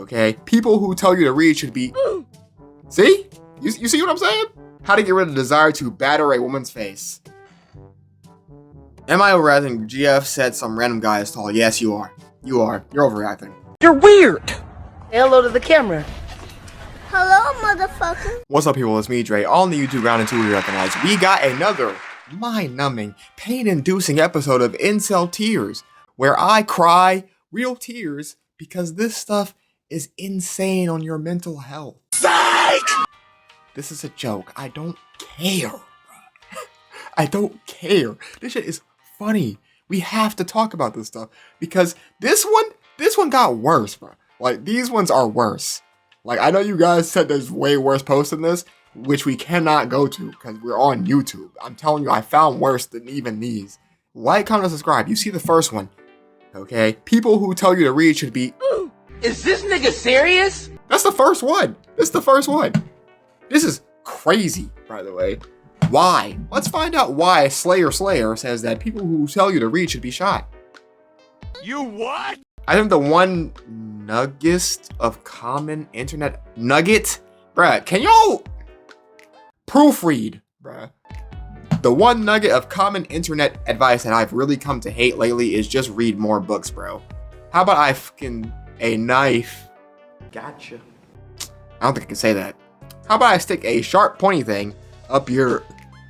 okay? People who tell you to read should be... See? You see what I'm saying? How to get rid of the desire to batter a woman's face. Am I overreacting? GF said some random guy is tall. Yes, you are. You are. You're overreacting. You're weird! Say hello to the camera. Hello, motherfucker. What's up, people? It's me, Dre. On the YouTube round and two we recognize. We got another mind-numbing, pain-inducing episode of IncelTears, where I cry real tears because this stuff is insane on your mental health. Psych! This is a joke. I don't care. I don't care. This shit is funny. We have to talk about this stuff because this one got worse, bro. Like, these ones are worse. Like, I know you guys said there's way worse posts than this, which we cannot go to because we're on YouTube. I'm telling you, I found worse than even these. Like, comment, and subscribe. You see the first one, okay? People who tell you to read should be... Is this nigga serious? That's the first one. This is the first one. This is crazy, by the way. Why? Let's find out why Slayer says that people who tell you to read should be shot. You what? I think the one nugget of common internet nugget, bruh. Can y'all proofread, bruh? The one nugget of common internet advice that I've really come to hate lately is just read more books, bro. How about I fucking a knife? Gotcha. I don't think I can say that. How about I stick a sharp pointy thing up your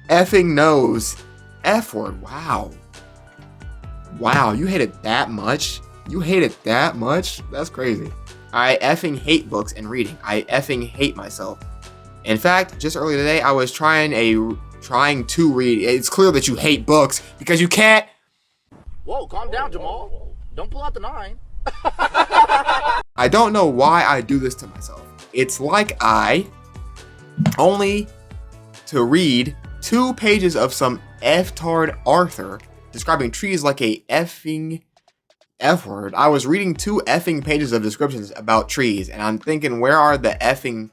effing nose? F word. Wow. Wow, you hate it that much? You hate it that much? That's crazy. I effing hate books and reading. I effing hate myself. In fact, just earlier today, I was trying to read. It's clear that you hate books because you can't. Whoa, calm down, Jamal. Don't pull out the 9. I don't know why I do this to myself. It's like I only to read 2 pages of some F-tard Arthur describing trees like a effing F-word. I was reading 2 effing pages of descriptions about trees, and I'm thinking, where are the effing...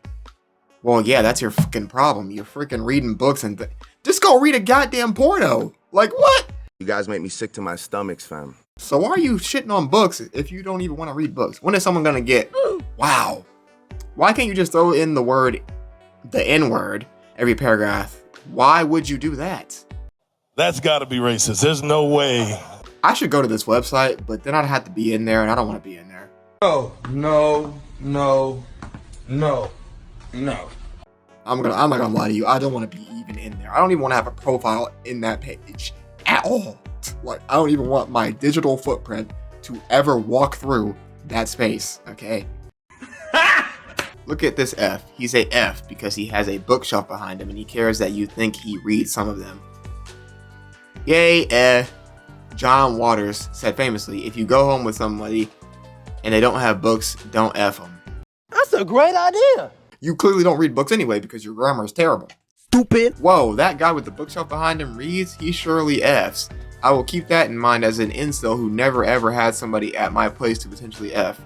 Well, yeah, that's your fucking problem. You're freaking reading books and... Just go read a goddamn porno. Like, what? You guys make me sick to my stomachs, fam. So why are you shitting on books if you don't even want to read books? When is someone gonna get... Wow. Why can't you just throw in the N-word, every paragraph? Why would you do that? That's gotta be racist. There's no way. I should go to this website, but then I'd have to be in there, and I don't want to be in there. No. I'm not gonna lie to you. I don't want to be even in there. I don't even want to have a profile in that page at all. Like, I don't even want my digital footprint to ever walk through that space. Okay. Look at this F. He's a F because he has a bookshelf behind him, and he cares that you think he reads some of them. Yay, John Waters said famously, if you go home with somebody and they don't have books, don't F them. That's a great idea. You clearly don't read books anyway because your grammar is terrible. Stupid. Whoa, that guy with the bookshelf behind him reads? He surely Fs. I will keep that in mind as an incel who never ever had somebody at my place to potentially F.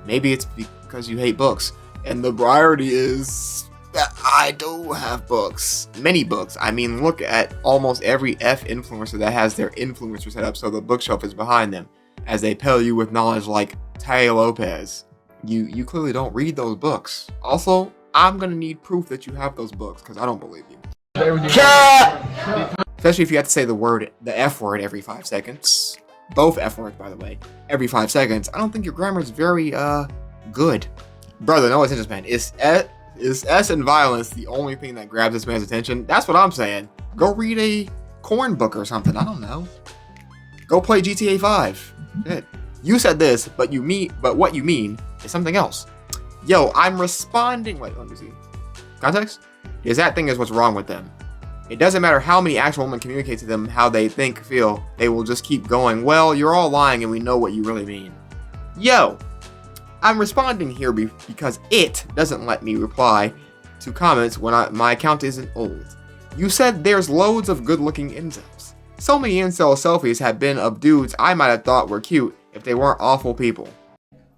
Maybe it's because you hate books. And the priority is that I do have books. Many books. I mean, look at almost every F influencer that has their influencer set up so the bookshelf is behind them as they pell you with knowledge like Tay Lopez. You clearly don't read those books. Also, I'm gonna need proof that you have those books because I don't believe you. Especially if you have to say the F word every 5 seconds. Both F words, by the way. Every 5 seconds. I don't think your grammar is very, good. Brother, no attention span. Is S and violence the only thing that grabs this man's attention? That's what I'm saying. Go read a corn book or something. I don't know. Go play GTA 5. Good. You said this, but what you mean is something else. Yo, I'm responding. Wait, let me see. Context? Because that thing is what's wrong with them. It doesn't matter how many actual women communicate to them how they think, feel. They will just keep going, well, you're all lying and we know what you really mean. Yo, I'm responding here because it doesn't let me reply to comments when my account isn't old. You said there's loads of good-looking incels. So many incel selfies have been of dudes I might have thought were cute if they weren't awful people.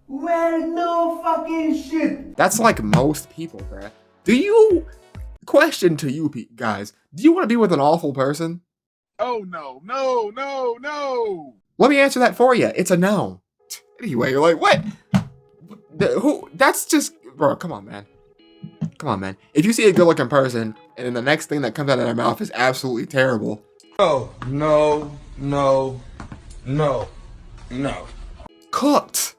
Well, no fucking shit. That's like most people, bruh. Question to you guys, do you want to be with an awful person? Oh, no. Let me answer that for you. It's a no. Anyway, you're like, what? That's just, bro, come on, man. Come on, man. If you see a good-looking person, and then the next thing that comes out of their mouth is absolutely terrible. Oh, no. Cooked.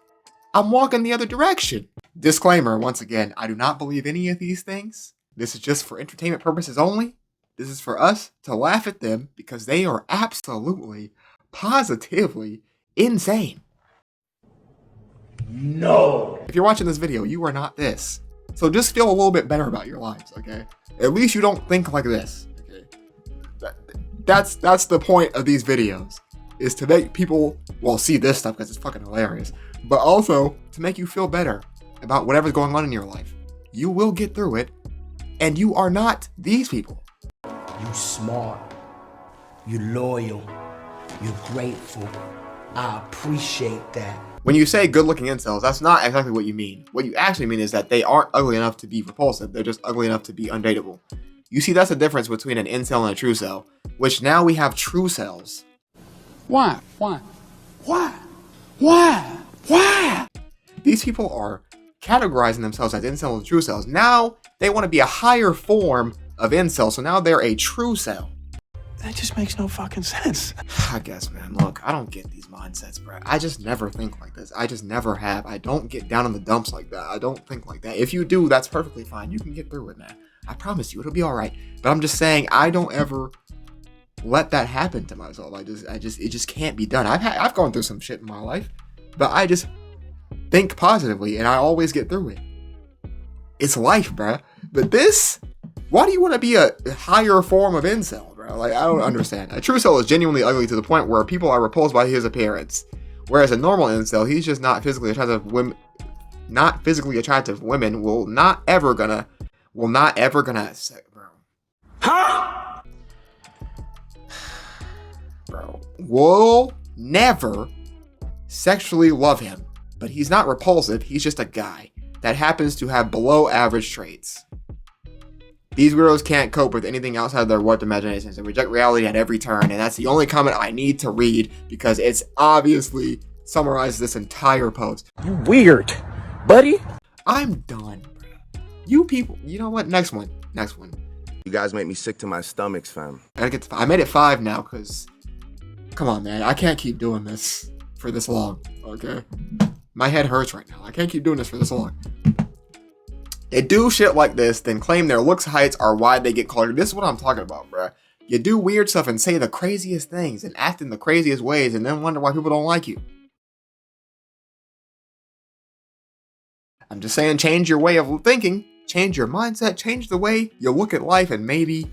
I'm walking the other direction. Disclaimer, once again, I do not believe any of these things. This is just for entertainment purposes only. This is for us to laugh at them because they are absolutely, positively insane. No. If you're watching this video, you are not this. So just feel a little bit better about your lives, okay? At least you don't think like this, okay? That's the point of these videos, is to make people, well, see this stuff because it's fucking hilarious, but also to make you feel better about whatever's going on in your life. You will get through it, and you are not these people. You smart. You loyal. You're grateful. I appreciate that. When you say good-looking incels, that's not exactly what you mean. What you actually mean is that they aren't ugly enough to be repulsive. They're just ugly enough to be undateable. You see, that's the difference between an incel and a true cell, which now we have true cells. Why? These people are categorizing themselves as incels and true cells. Now they want to be a higher form of incel, so now they're a true cell. That just makes no fucking sense. I guess, man, look, I don't get these mindsets, bro. I just never think like this. I just never have. I don't get down in the dumps like that. I don't think like that. If you do, that's perfectly fine. You can get through it, man. I promise you, it'll be all right. But I'm just saying, I don't ever let that happen to myself. It just can't be done. I've gone through some shit in my life, but I just think positively, and I always get through it. It's life, bro. But this, why do you want to be a higher form of incel? Like, I don't understand. A true cell is genuinely ugly to the point where people are repulsed by his appearance. Whereas a normal incel, he's just not physically attractive. Women will not ever gonna, bro. Huh? Bro, will never sexually love him. But he's not repulsive. He's just a guy that happens to have below average traits. These weirdos can't cope with anything outside of their warped imaginations and reject reality at every turn, and that's the only comment I need to read because it's obviously summarizes this entire post. You weird, buddy. I'm done, bro. You people, you know what? Next one. You guys make me sick to my stomachs, fam. I made it 5 now because, come on, man. I can't keep doing this for this long, okay? My head hurts right now. I can't keep doing this for this long. They do shit like this, then claim their looks heights are why they get called. This is what I'm talking about, bruh. You do weird stuff and say the craziest things and act in the craziest ways and then wonder why people don't like you. I'm just saying, change your way of thinking, change your mindset, change the way you look at life, and maybe,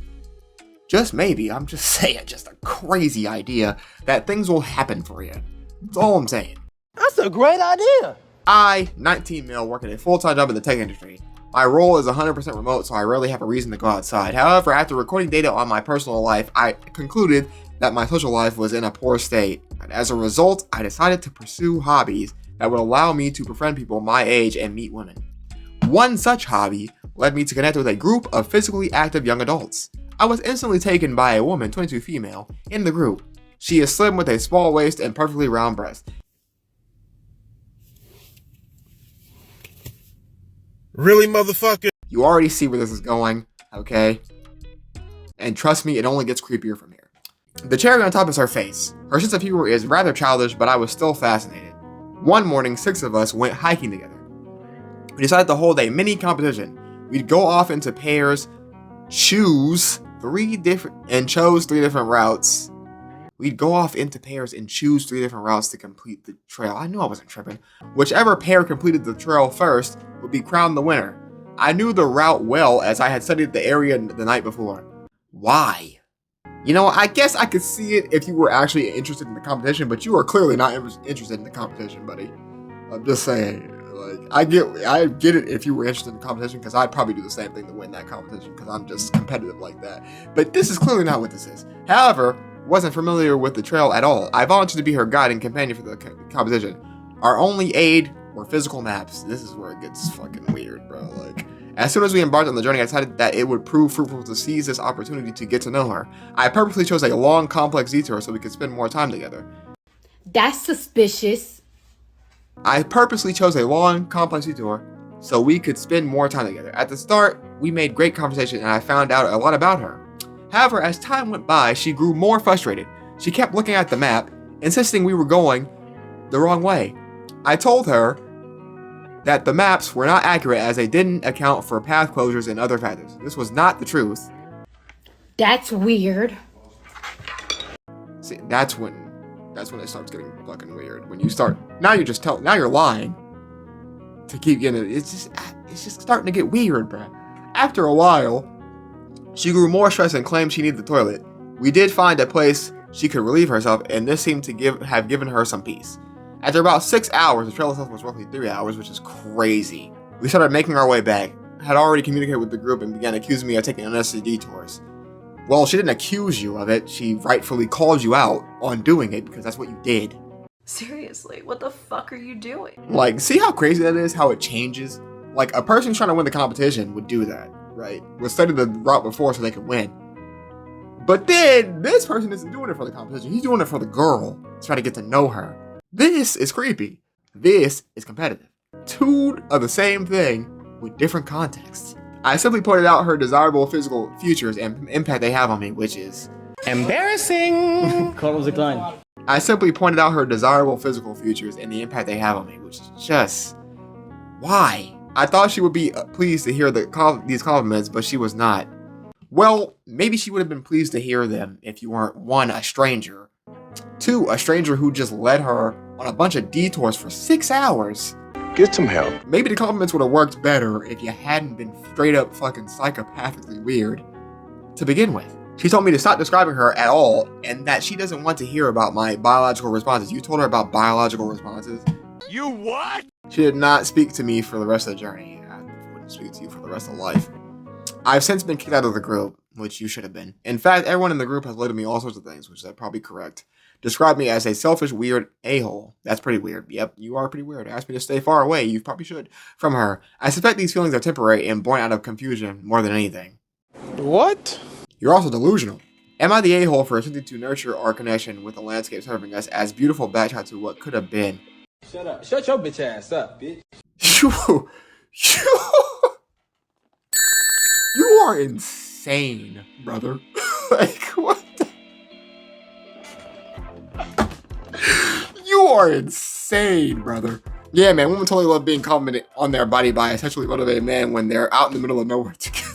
just maybe, I'm just saying, just a crazy idea that things will happen for you. That's all I'm saying. That's a great idea. I, 19 male, work at a full-time job in the tech industry. My role is 100% remote, so I rarely have a reason to go outside. However, after recording data on my personal life, I concluded that my social life was in a poor state. And as a result, I decided to pursue hobbies that would allow me to befriend people my age and meet women. One such hobby led me to connect with a group of physically active young adults. I was instantly taken by a woman, 22 female, in the group. She is slim with a small waist and perfectly round breasts. Really, motherfucker? You already see where this is going, okay? And trust me, it only gets creepier from here. The cherry on top is her face. Her sense of humor is rather childish, but I was still fascinated. One morning, 6 of us went hiking together. We decided to hold a mini competition. We'd go off into pairs, chose 3 different routes. We'd go off into pairs and choose 3 different routes to complete the trail. I knew I wasn't tripping. Whichever pair completed the trail first would be crowned the winner. I knew the route well as I had studied the area the night before. Why? You know, I guess I could see it if you were actually interested in the competition, but you are clearly not interested in the competition, buddy. I'm just saying, like, I get it if you were interested in the competition, because I'd probably do the same thing to win that competition, because I'm just competitive like that. But this is clearly not what this is. However, wasn't familiar with the trail at all. I volunteered to be her guide and companion for the competition. Our only aid were physical maps. This is where it gets fucking weird, bro. Like, as soon as we embarked on the journey, I decided that it would prove fruitful to seize this opportunity to get to know her. I purposely chose a long, complex detour so we could spend more time together. That's suspicious. I purposely chose a long, complex detour so we could spend more time together. At the start, we made great conversation and I found out a lot about her. However, as time went by, she grew more frustrated. She kept looking at the map, insisting we were going the wrong way. I told her that the maps were not accurate as they didn't account for path closures and other factors. This was not the truth. That's weird. See, that's when it starts getting fucking weird. When you start, now you're lying to keep getting it. It's just starting to get weird, bruh. After a while, she grew more stressed and claimed she needed the toilet. We did find a place she could relieve herself, and this seemed to have given her some peace. After about 6 hours, the trail itself was roughly 3 hours, which is crazy. We started making our way back. I had already communicated with the group and began accusing me of taking unnecessary detours. Well, she didn't accuse you of it. She rightfully called you out on doing it because that's what you did. Seriously, what the fuck are you doing? Like, see how crazy that is? How it changes? Like, a person trying to win the competition would do that, right? Would study the route before so they could win. But then, this person isn't doing it for the competition. He's doing it for the girl, trying to get to know her. This is creepy. This is competitive. Two of the same thing with different contexts. I simply pointed out her desirable physical features and impact they have on me, which is embarrassing. Calls decline. I simply pointed out her desirable physical features and the impact they have on me, which is just why? I thought she would be pleased to hear these compliments, but she was not. Well, maybe she would have been pleased to hear them if you weren't 1, a stranger, 2, a stranger who just led her on a bunch of detours for 6 hours. Get some help. Maybe the compliments would have worked better if you hadn't been straight up fucking psychopathically weird to begin with. She told me to stop describing her at all and that she doesn't want to hear about my biological responses. You told her about biological responses? You what? She did not speak to me for the rest of the journey. I wouldn't speak to you for the rest of life. I've since been kicked out of the group, which you should have been. In fact, everyone in the group has labeled me all sorts of things, which is probably correct. Described me as a selfish, weird a-hole. That's pretty weird. Yep, you are pretty weird. Asked me to stay far away. You probably should. From her. I suspect these feelings are temporary and born out of confusion more than anything. What? You're also delusional. Am I the a-hole for attempting to nurture our connection with the landscape serving us as beautiful backshot to what could have been? Shut up. Shut your bitch ass up, bitch. You are insane, brother. Like, what the? You are insane, brother. Yeah, man, women totally love being complimented on their body by a sexually motivated man when they're out in the middle of nowhere together.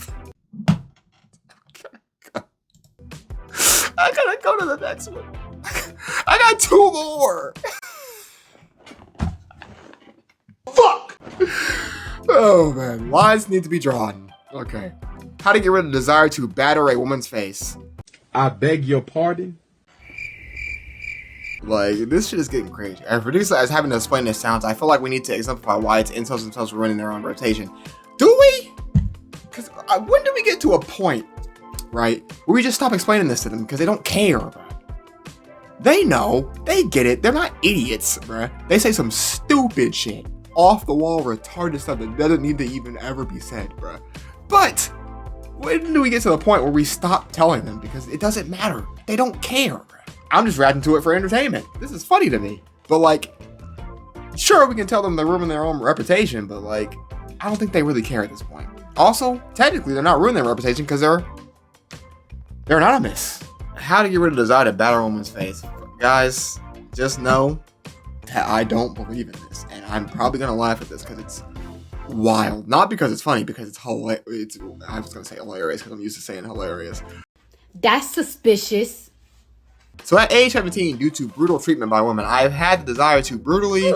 I gotta go to the next one. I got 2 more. Fuck! Oh, man. Lines need to be drawn. Okay. How to get rid of the desire to batter a woman's face. I beg your pardon? Like, this shit is getting crazy. As a producer, as having to explain this sounds, I feel like we need to exemplify why it's incels themselves running their own rotation. Do we? Because when do we get to a point, right, where we just stop explaining this to them because they don't care, bro? They know. They get it. They're not idiots, bruh. They say some stupid shit. Off the wall, retarded stuff that doesn't need to even ever be said, bruh. But when do we get to the point where we stop telling them because it doesn't matter? They don't care, bruh. I'm just reacting to it for entertainment. This is funny to me. But like, sure, we can tell them they're ruining their own reputation, but like, I don't think they really care at this point. Also, technically, they're not ruining their reputation because they're anonymous. How to get rid of the desire to batter a woman's face. Guys, just know that I don't believe in this. And I'm probably going to laugh at this because it's wild. Not because it's funny, because it's hilarious. I was going to say hilarious because I'm used to saying hilarious. That's suspicious. So at age 17, due to brutal treatment by women, I've had the desire to brutally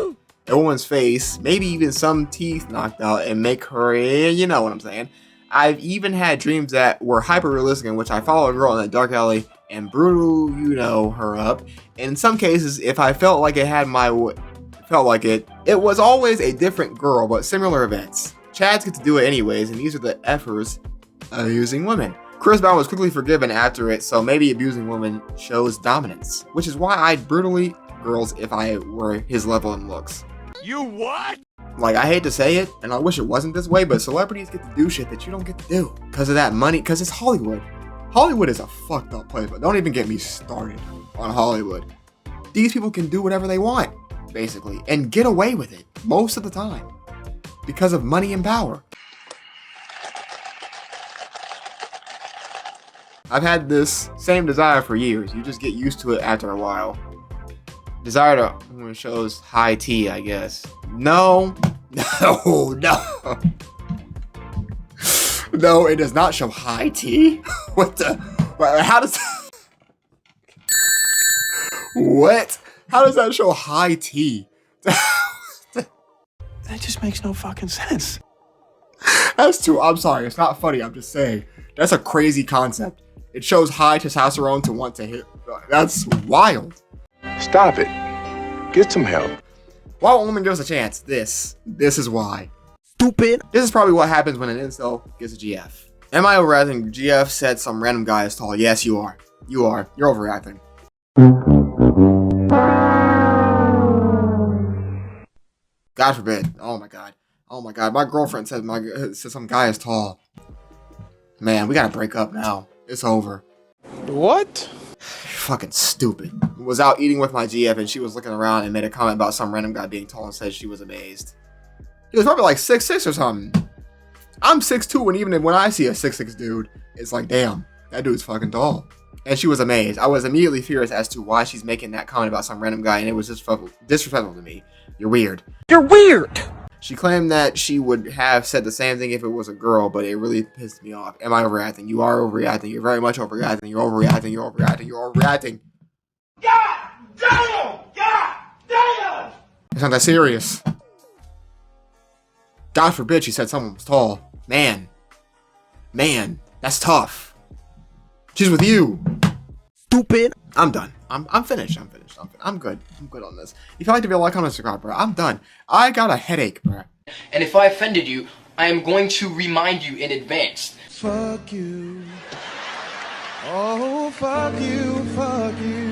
a woman's face, maybe even some teeth knocked out, and make her, you know what I'm saying. I've even had dreams that were hyper-realistic in which I follow a girl in a dark alley and brutal, you know, her up. And in some cases, if I felt like it was always a different girl, but similar events. Chads get to do it anyways, and these are the effers using women. Chris Brown was quickly forgiven after it, so maybe abusing women shows dominance, which is why I'd brutally girls if I were his level in looks. You what? Like, I hate to say it, and I wish it wasn't this way, but celebrities get to do shit that you don't get to do because of that money, because it's Hollywood. Hollywood is a fucked up place, but don't even get me started on Hollywood. These people can do whatever they want. basically, and get away with it most of the time because of money and power. I've had this same desire for years. You just get used to it after a while. Desire to, when it shows high T, I guess. No. No. No, it does not show high T. What the? How does? What? How does that show high T? That just makes no fucking sense. That's too. I'm sorry. It's not funny. I'm just saying. That's a crazy concept. It shows high testosterone to want to hit. That's wild. Stop it. Get some help. Why won't women give us a chance? This is why. Stupid. This is probably what happens when an incel gets a GF. Am I overreacting? GF said some random guy is tall. Yes, you are. You are. You're overreacting. God forbid. Oh my god. Oh my god. My girlfriend said some guy is tall. Man, we gotta break up now. It's over. What? Fucking stupid. Was out eating with my GF and she was looking around and made a comment about some random guy being tall and said she was amazed. He was probably like 6'6" or something. I'm 6'2", and even when I see a 6'6" dude, it's like, damn, that dude's fucking tall. And she was amazed. I was immediately furious as to why she's making that comment about some random guy, and it was just disrespectful to me. You're weird. You're weird. She claimed that she would have said the same thing if it was a girl, but it really pissed me off. Am I overreacting? You are overreacting. You're very much overreacting. You're overreacting. You're overreacting. You're overreacting. God damn! God damn! It's not that serious. God forbid she said someone was tall. Man, that's tough. She's with you. Stupid. I'm done. I'm finished. I'm good. I'm good on this. If you like to be a like, comment, subscribe, bro. I'm done. I got a headache, bro. And if I offended you, I am going to remind you in advance. Fuck you. Oh, fuck you, fuck you.